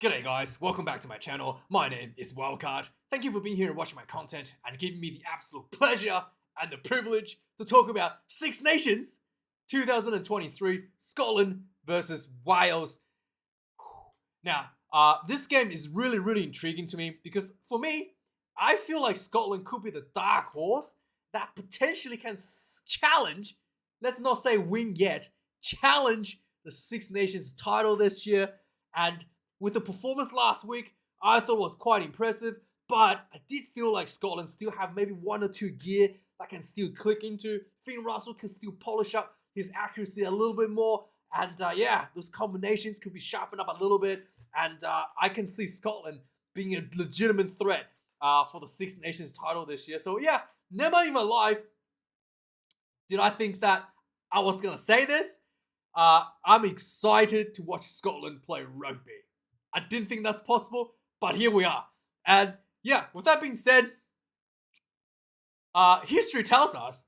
G'day guys, welcome back to my channel. My name is Wildkard. Thank you for being here and watching my content and giving me the absolute pleasure and the privilege to talk about Six Nations 2023 Scotland versus Wales. Now, this game is really intriguing to me because for me, I feel like Scotland could be the dark horse that potentially can challenge, let's not say win yet, challenge the Six Nations title this year. And with the performance last week, I thought was quite impressive, but I did feel like Scotland still have maybe one or two gear that can still click into. Finn Russell can still polish up his accuracy a little bit more, and yeah, those combinations could be sharpened up a little bit, and I can see Scotland being a legitimate threat for the Six Nations title this year. So yeah, never in my life did I think that I was gonna say this. I'm excited to watch Scotland play rugby. I didn't think that's possible, but here we are. And yeah, with that being said, history tells us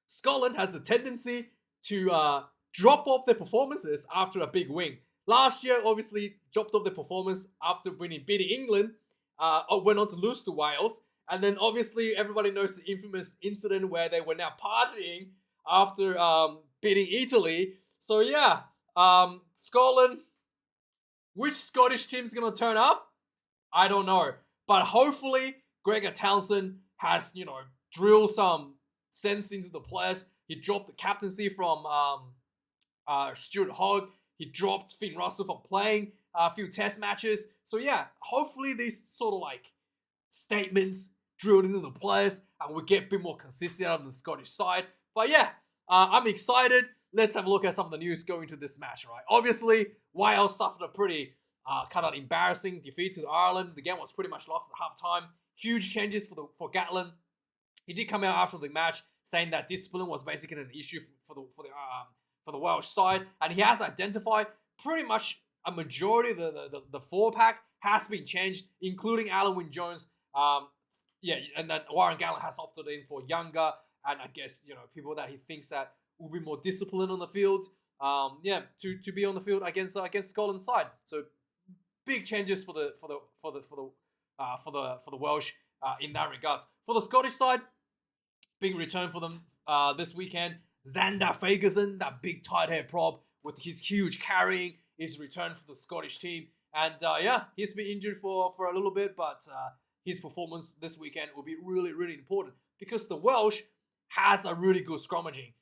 Scotland has a tendency to drop off their performances after a big win. Last year, obviously, dropped off their performance after beating England, went on to lose to Wales. And then obviously everybody knows the infamous incident where they were now partying after beating Italy. So yeah, Scotland, which Scottish team's going to turn up? I don't know. But hopefully Gregor Townsend has, drilled some sense into the players. He dropped the captaincy from Stuart Hogg. He dropped Finn Russell from playing a few test matches. So yeah, hopefully these sort of like statements drilled into the players and we get a bit more consistent out of the Scottish side. But yeah, I'm excited. Let's have a look at some of the news going to this match, right? Obviously, Wales suffered a pretty kind of embarrassing defeat to Ireland. The game was pretty much lost at halftime. Huge changes for Gatland. He did come out after the match saying that discipline was basically an issue for the Welsh side, and he has identified pretty much a majority of the four pack has been changed, including Alan Wynne-Jones. Yeah, and then Warren Gatland has opted in for younger and I guess people that he thinks that will be more disciplined on the field. Yeah, to be on the field against Scotland's side. So big changes for the Welsh in that regards. For the Scottish side, big return for them this weekend. Xander Fagerson, that big tight head prop with his huge carrying, is returned for the Scottish team. And yeah, he's been injured for a little bit, but his performance this weekend will be really important because the Welsh has a really good scrummaging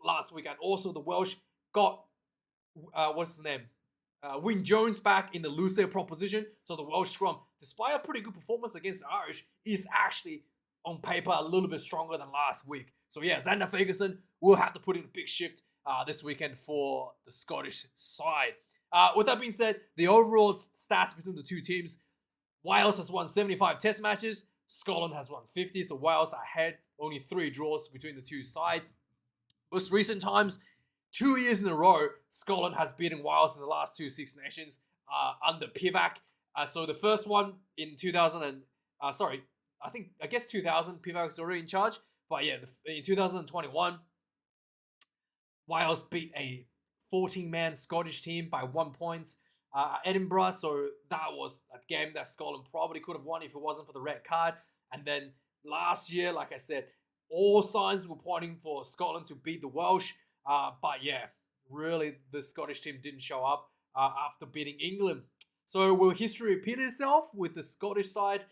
last weekend. Also, the Welsh got what's his name? Wynne-Jones back in the loose proposition. So the Welsh scrum, despite a pretty good performance against the Irish, is actually on paper a little bit stronger than last week. So yeah, Xander Fagerson will have to put in a big shift this weekend for the Scottish side. With that being said, the overall stats between the two teams, Wales has won 75 test matches, Scotland has won 50, so Wales are ahead, only 3 draws between the two sides. Most recent times, 2 years in a row, Scotland has beaten Wales in the last 2 Six Nations under Pivac. So the first one in 2000 and, I guess 2000, Pivac was already in charge. But yeah, in 2021, Wales beat a 14-man Scottish team by 1 point at Edinburgh. So that was a game that Scotland probably could have won if it wasn't for the red card. And then last year, like I said, all signs were pointing for Scotland to beat the Welsh. But yeah, really, the Scottish team didn't show up after beating England. So will history repeat itself with the Scottish side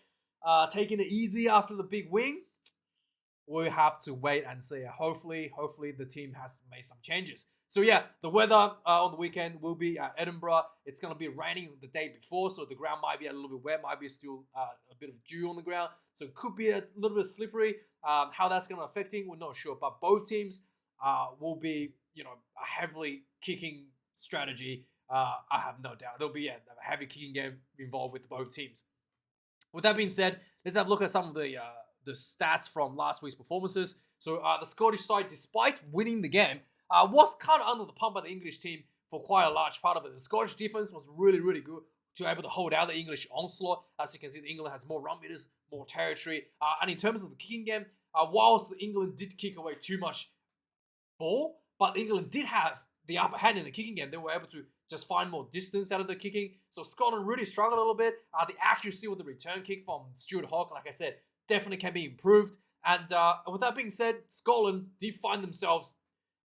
taking it easy after the big win? We'll have to wait and see. Hopefully the team has made some changes. So yeah, the weather on the weekend will be at Edinburgh. It's going to be raining the day before, so the ground might be a little bit wet, might be still a bit of dew on the ground. So it could be a little bit slippery. How that's going to affect it, we're not sure. But both teams will be, a heavily kicking strategy. I have no doubt. There'll be a heavy kicking game involved with both teams. With that being said, let's have a look at some of the stats from last week's performances. So the Scottish side, despite winning the game, was kind of under the pump by the English team for quite a large part of it. The Scottish defense was really good to able to hold out the English onslaught. As you can see, England has more run meters, more territory. And in terms of the kicking game, whilst England did kick away too much ball, but England did have the upper hand in the kicking game. They were able to just find more distance out of the kicking. So Scotland really struggled a little bit. The accuracy with the return kick from Stuart Hawke, like I said, definitely can be improved. And with that being said, Scotland did find themselves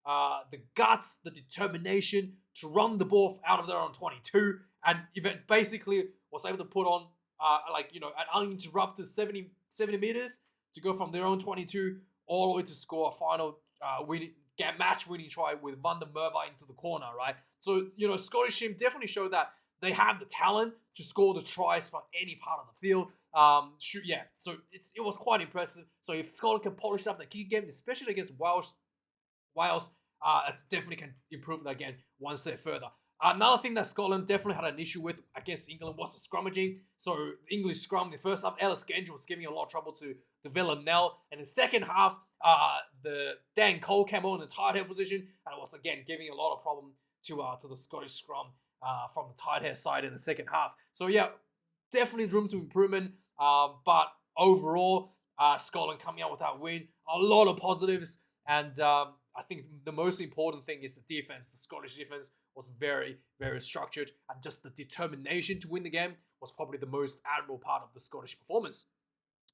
the guts, the determination to run the ball out of their own 22, and even basically was able to put on an uninterrupted 70 meters to go from their own 22 all the way to score a final match-winning try with Van der Merwe into the corner, right? So, Scottish team definitely showed that they have the talent to score the tries from any part of the field. So it was quite impressive. So if Scotland can polish up the key game, especially against Wales, it definitely can improve that again one step further. Another thing that Scotland definitely had an issue with against England was the scrummaging. So the English scrum in the first half, Ellis Genge was giving a lot of trouble to Villanelle. And in the second half, the Dan Cole came on in the tight head position, and it was again giving a lot of problem to the Scottish scrum from the tight head side in the second half. So yeah, definitely room to improvement. But overall, Scotland coming out with that win, a lot of positives, and I think the most important thing is the defense. The Scottish defense was very, very structured, and just the determination to win the game was probably the most admirable part of the Scottish performance.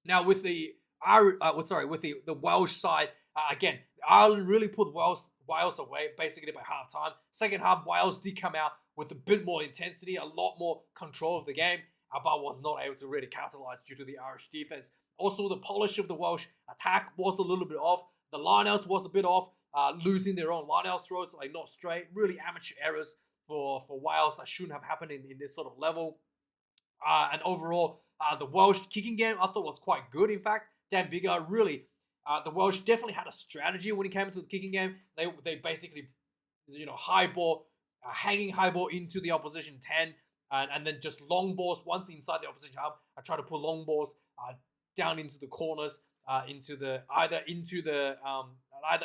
Now, with the Welsh side, again, Ireland really put Wales away basically by halftime. Second half, Wales did come out with a bit more intensity, a lot more control of the game, but was not able to really capitalize due to the Irish defense. Also, the polish of the Welsh attack was a little bit off. The lineouts was a bit off, losing their own lineout throws, like not straight. Really amateur errors for Wales that shouldn't have happened in this sort of level. And overall, the Welsh kicking game I thought was quite good. In fact, Dan Biggar really, the Welsh definitely had a strategy when it came to the kicking game. They basically, high ball, hanging high ball into the opposition 10, and then just long balls once inside the opposition half. I try to put long balls down into the corners, either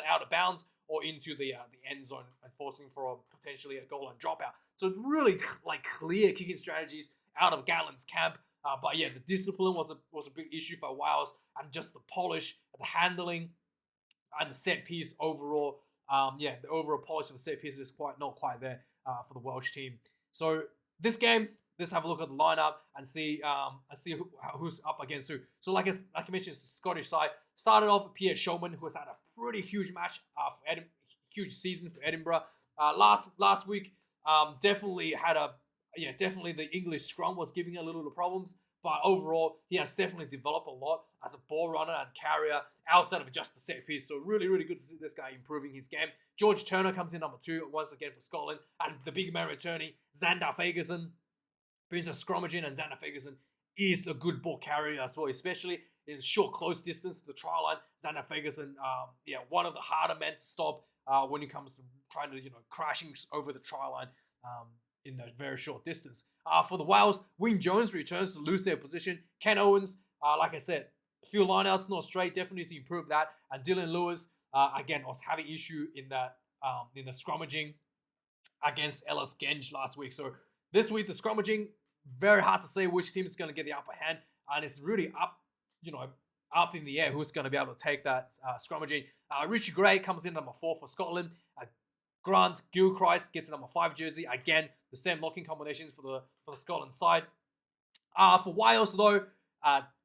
out of bounds or into the end zone, and forcing for potentially a goal and dropout. So really clear kicking strategies out of Gatland's camp. But yeah, the discipline was a big issue for Wales, and just the polish, the handling, and the set piece overall. The overall polish of the set piece is not quite there for the Welsh team. So this game, let's have a look at the lineup and see who's up against who. So like I mentioned, the Scottish side started off with Pierre Showman, who has had a pretty huge match for huge season for Edinburgh. Last week, definitely the English scrum was giving a little bit of problems. But overall, he has definitely developed a lot as a ball runner and carrier outside of just the set piece. So really, really good to see this guy improving his game. George Turner comes in number 2 once again for Scotland. And the big man returning, Xander Fagerson, brings a scrummaging, and Xander Fagerson is a good ball carrier as well, especially in short, close distance to the try line. Xander Fagerson, one of the harder men to stop when it comes to trying to, crashing over the try line. In a very short distance. For the Wales, Wyn Jones returns to lose their position. Ken Owens, like I said, a few lineouts not straight, definitely to improve that. And Dylan Lewis, again, was having issue in the scrummaging against Ellis Genge last week. So this week, the scrummaging, very hard to say which team is going to get the upper hand, and it's really up in the air who's going to be able to take that scrummaging. Richie Gray comes in number 4 for Scotland. Grant Gilchrist gets a number 5 jersey. Again, the same locking combinations for the Scotland side. For Wales, though,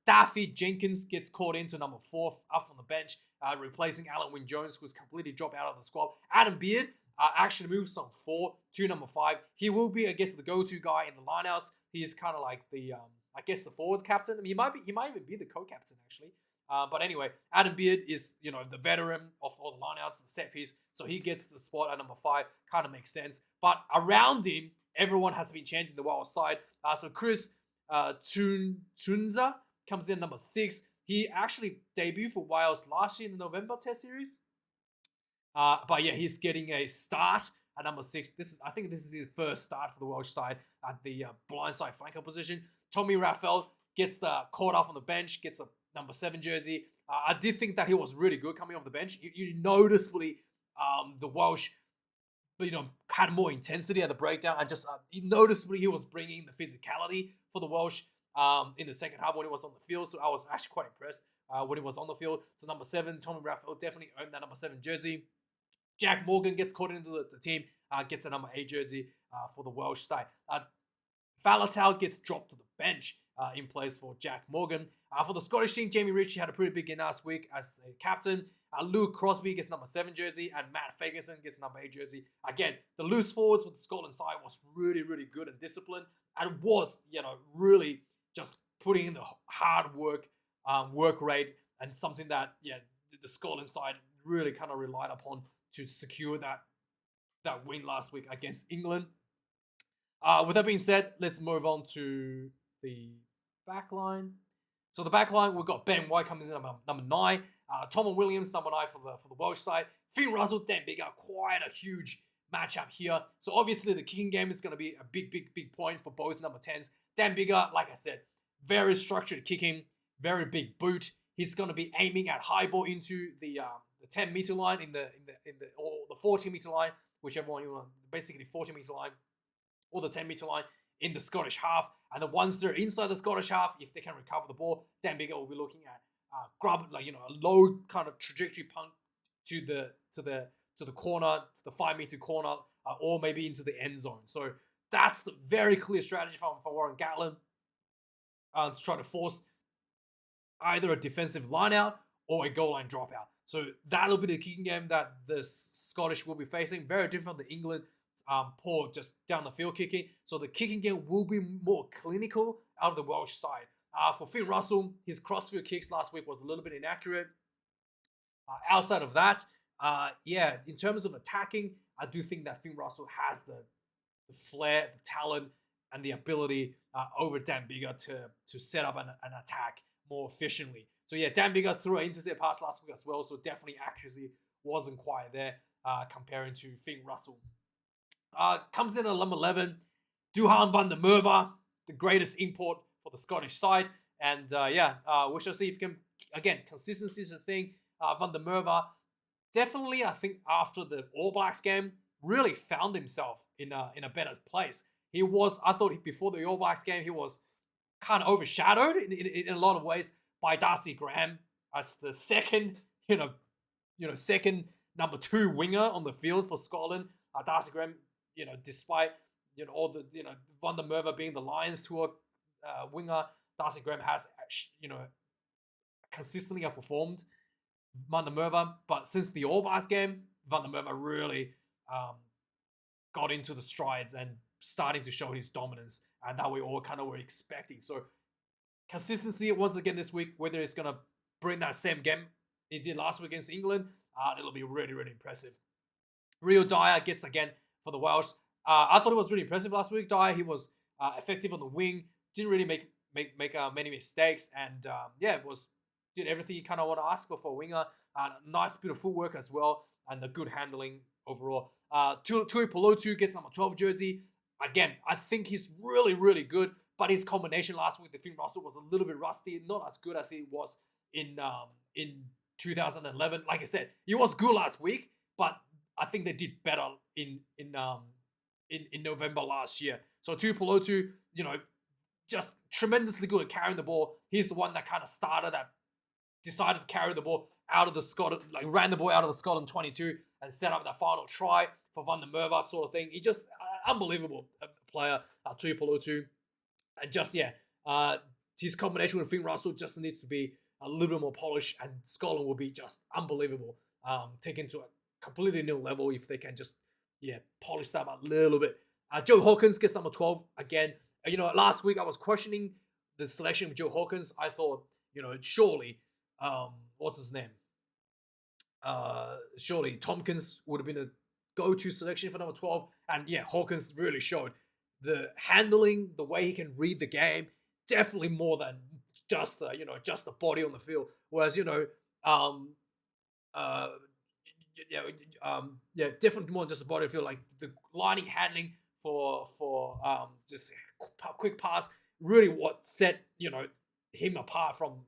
Daffy Jenkins gets called into number 4 up on the bench, replacing Alan Wyn Jones, who's completely dropped out of the squad. Adam Beard actually moves from 4 to number 5. He will be, I guess, the go-to guy in the lineouts. He's kind of like the forwards captain. I mean, he might even be the co-captain, actually. But anyway, Adam Beard is, the veteran of all the lineouts, the set piece. So he gets the spot at number 5. Kind of makes sense. But around him, everyone has been changing the Wales side. So Chris Tunza comes in number 6. He actually debuted for Wales last year in the November Test Series. But yeah, he's getting a start at number 6. I think this is his first start for the Welsh side at the blindside flanker position. Tommy Raphael gets caught off on the bench, gets a number 7 jersey. I did think that he was really good coming off the bench. You noticeably, the Welsh, had more intensity at the breakdown, and just noticeably he was bringing the physicality for the Welsh in the second half when he was on the field. So I was actually quite impressed when he was on the field. So number 7, Tommy Raphael definitely earned that number 7 jersey. Jack Morgan gets caught into the team, gets a number 8 jersey. for the Welsh side. Faletau gets dropped to the bench in place for Jack Morgan. For the Scottish team, Jamie Ritchie had a pretty big game last week as a captain. Luke Crosby gets number 7 jersey, and Matt Fagerson gets number 8 jersey. Again, the loose forwards for the Scotland side was really, really good and disciplined, and was, really just putting in the hard work, work rate, and something that, the Scotland side really kind of relied upon to secure that win last week against England. With that being said, let's move on to the back line. So the back line, we've got Ben White comes in number 9. Tom Williams, number 9 for the Welsh side. Finn Russell, Dan Biggar, quite a huge matchup here. So obviously the kicking game is going to be a big point for both number 10s. Dan Biggar, like I said, very structured kicking, very big boot. He's going to be aiming at high ball into the 10-meter line or the 14-meter line, whichever one you want. Basically 14-meter line or the 10-meter line in the Scottish half. And then once they're inside the Scottish half, if they can recover the ball, Dan Biggar will be looking at a low kind of trajectory punt to the corner, to the 5-meter corner, or maybe into the end zone. So that's the very clear strategy from Warren Gatland to try to force either a defensive line out or a goal line dropout. So that'll be the kicking game that the Scottish will be facing. Very different than England. Poor just down the field kicking. So the kicking game will be more clinical out of the Welsh side. For Finn Russell, his crossfield kicks last week was a little bit inaccurate. Outside of that, in terms of attacking, I do think that Finn Russell has the flair, the talent, and the ability over Dan Biggar to set up an attack more efficiently. So Dan Biggar threw an intercept pass last week as well, so definitely accuracy wasn't quite there comparing to Finn Russell. Comes in at number 11, Duhan van der Merwe, the greatest import for the Scottish side. And we shall see if he can, again, consistency is a thing. Van der Merwe, definitely, I think, after the All Blacks game, really found himself in a better place. I thought before the All Blacks game, he was kind of overshadowed in a lot of ways by Darcy Graham as the second number 2 winger on the field for Scotland. Darcy Graham, despite all the Van der Merwe being the Lions tour winger, Darcy Graham has consistently outperformed Van der Merwe. But since the All Blacks game, Van der Merwe really got into the strides and starting to show his dominance, and that we all kind of were expecting. So consistency once again this week, whether it's gonna bring that same game it did last week against England, it'll be really, really impressive. Rio Dyer gets again for the Welsh. I thought it was really impressive last week. Dyer, he was effective on the wing, didn't really make many mistakes, and did everything you kind of want to ask for a winger. Nice bit of footwork as well, and the good handling overall. Tui Pelotu gets number 12 jersey. Again, I think he's really, really good, but his combination last week with Finn Russell was a little bit rusty, not as good as he was in 2011. Like I said, he was good last week, but I think they did better in November last year. So Tui Pelotu, just tremendously good at carrying the ball. He's the one that kind of started that, decided to carry the ball out of the Scotland, ran the ball out of the Scotland 22 and set up that final try for Van der Merwe sort of thing. He just unbelievable player, Tui Pelotu. And just, his combination with Finn Russell just needs to be a little bit more polished, and Scotland will be just unbelievable. Taken to a completely new level if they can just, polish that up a little bit. Joe Hawkins gets number 12 again. Last week I was questioning the selection of Joe Hawkins. I thought, surely, what's his name? Surely Tompkins would have been a go-to selection for number 12. And Hawkins really showed the handling, the way he can read the game, definitely more than just the body on the field. Whereas, definitely more than just the body on the field. Like the lining handling for just quick pass, really what set him apart from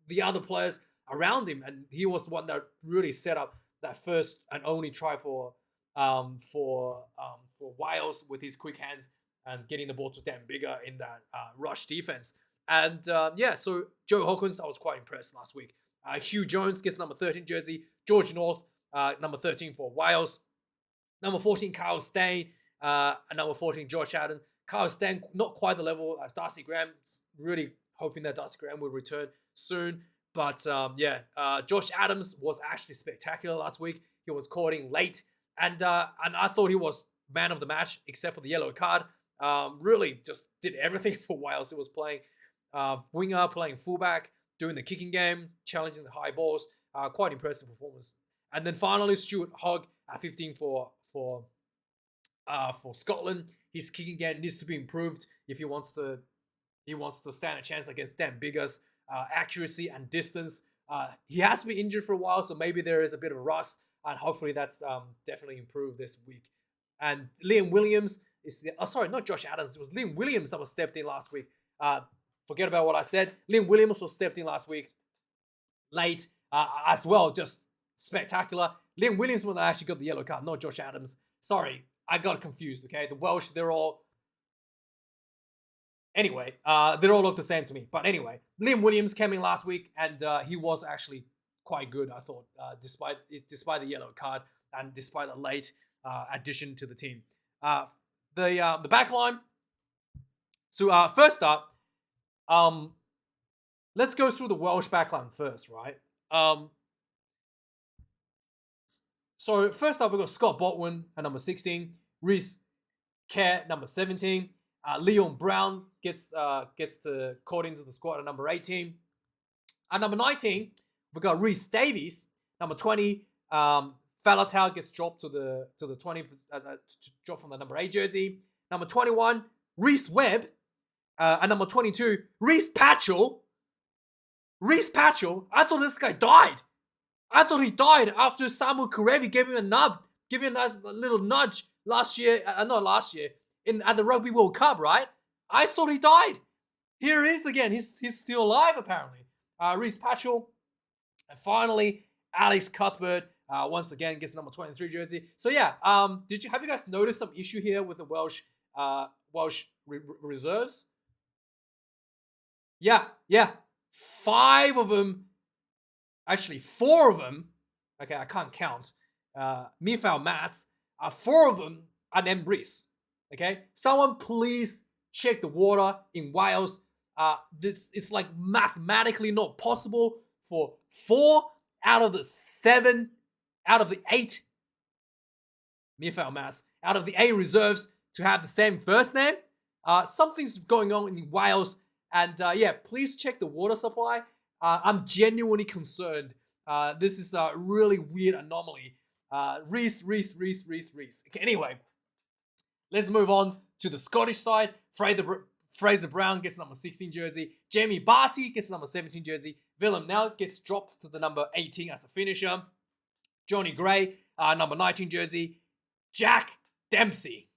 the other players around him, and he was the one that really set up that first and only try for Wales with his quick hands and getting the ball to Dan Biggar in that rush defense. And so Joe Hawkins, I was quite impressed last week. Hugh Jones gets number 13 jersey. George North, number 13 for Wales. Number 14, Kyle Steyn. And number 14, Josh Adams. Kyle Stan, not quite the level as Darcy Graham. Really hoping that Darcy Graham will return soon. But Josh Adams was actually spectacular last week. He was caught in late, and I thought he was man of the match, except for the yellow card. Really just did everything for Wales. He was playing winger, playing fullback, doing the kicking game, challenging the high balls. Quite impressive performance. And then finally, Stuart Hogg at 15 for Scotland. His kicking game needs to be improved if he wants to stand a chance against Dan Biggers. Accuracy and distance. He has been injured for a while, so maybe there is a bit of a rust, and hopefully that's definitely improved this week. And Liam Williams is not Josh Adams. It was Liam Williams that was stepped in last week. Forget about what I said. Liam Williams was stepped in last week late as well. Just spectacular. Liam Williams when they actually got the yellow card, not Josh Adams. Sorry, I got confused. Okay, the Welsh, they're all look the same to me. But anyway, Liam Williams came in last week, and he was actually quite good, I thought, despite the yellow card and despite the late addition to the team. The back line. So first up, let's go through the Welsh backline first, right? So first up, we've got Scott Botwin at number 16, Reece Kerr number 17, Leon Brown gets caught into the squad at number 18. At number 19, we've got Rhys Davies. Number 20, Faletau gets dropped to the 20, dropped from the number 8 jersey. Number 21, Reece Webb. And number 22, Reece Patchell. Reece Patchell, I thought this guy died. I thought he died after Samuel Karevi gave him a nub, gave him a nice little nudge at the Rugby World Cup, right? I thought he died. Here he is again. He's still alive, apparently. Reece Patchell. And finally, Alex Cuthbert once again gets number 23 jersey. So yeah, have you guys noticed some issue here with the Welsh reserves? Yeah. 5 of them, actually 4 of them. Okay, I can't count. Mifal Mats. 4 of them are named Reece. Okay, someone please check the water in Wales. It's like mathematically not possible for 4 out of the 8 Mifal Mats out of the 8 reserves to have the same first name. Something's going on in Wales, and please check the water supply. I'm genuinely concerned. This is a really weird anomaly. Reece. Okay, anyway, let's move on to the Scottish side. Fraser Brown gets number 16 jersey. Jamie Barty gets number 17 jersey. Willem now gets dropped to the number 18 as a finisher. Johnny Gray, number 19 jersey. Jack Dempsey.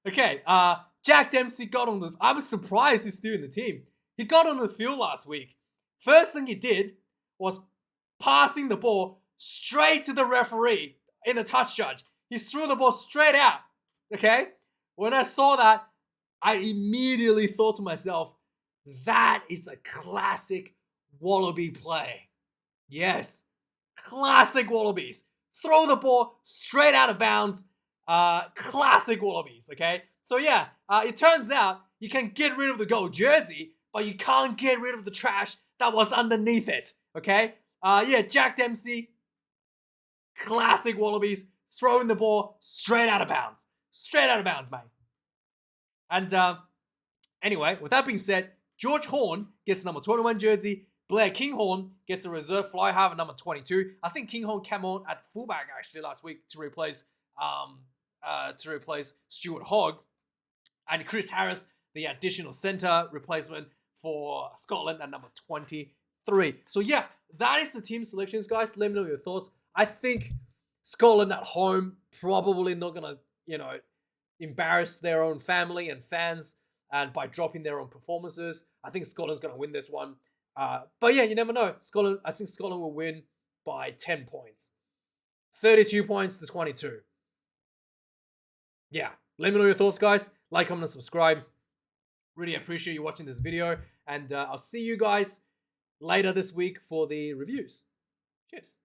Okay, Jack Dempsey got on the... I was surprised he's still in the team. He got on the field last week. First thing he did was passing the ball straight to the referee in the touch judge. He threw the ball straight out. Okay? When I saw that, I immediately thought to myself, that is a classic Wallaby play. Yes. Classic Wallabies. Throw the ball straight out of bounds. Classic Wallabies, okay? So yeah, it turns out you can get rid of the gold jersey, but you can't get rid of the trash that was underneath it, okay? Jack Dempsey, classic Wallabies, throwing the ball straight out of bounds. Straight out of bounds, mate. And anyway, with that being said, George Horn gets number 21 jersey. Blair Kinghorn gets a reserve fly half at number 22. I think Kinghorn came on at fullback actually last week to replace Stuart Hogg. And Chris Harris, the additional centre replacement for Scotland at number 23. So yeah, that is the team selections, guys. Let me know your thoughts. I think Scotland at home probably not gonna, embarrass their own family and fans and by dropping their own performances. I think Scotland's gonna win this one. But yeah, you never know. I think Scotland will win by 10 points. 32 points to 22. Yeah, let me know your thoughts, guys. Like, comment, and subscribe. Really appreciate you watching this video. And I'll see you guys later this week for the reviews. Cheers.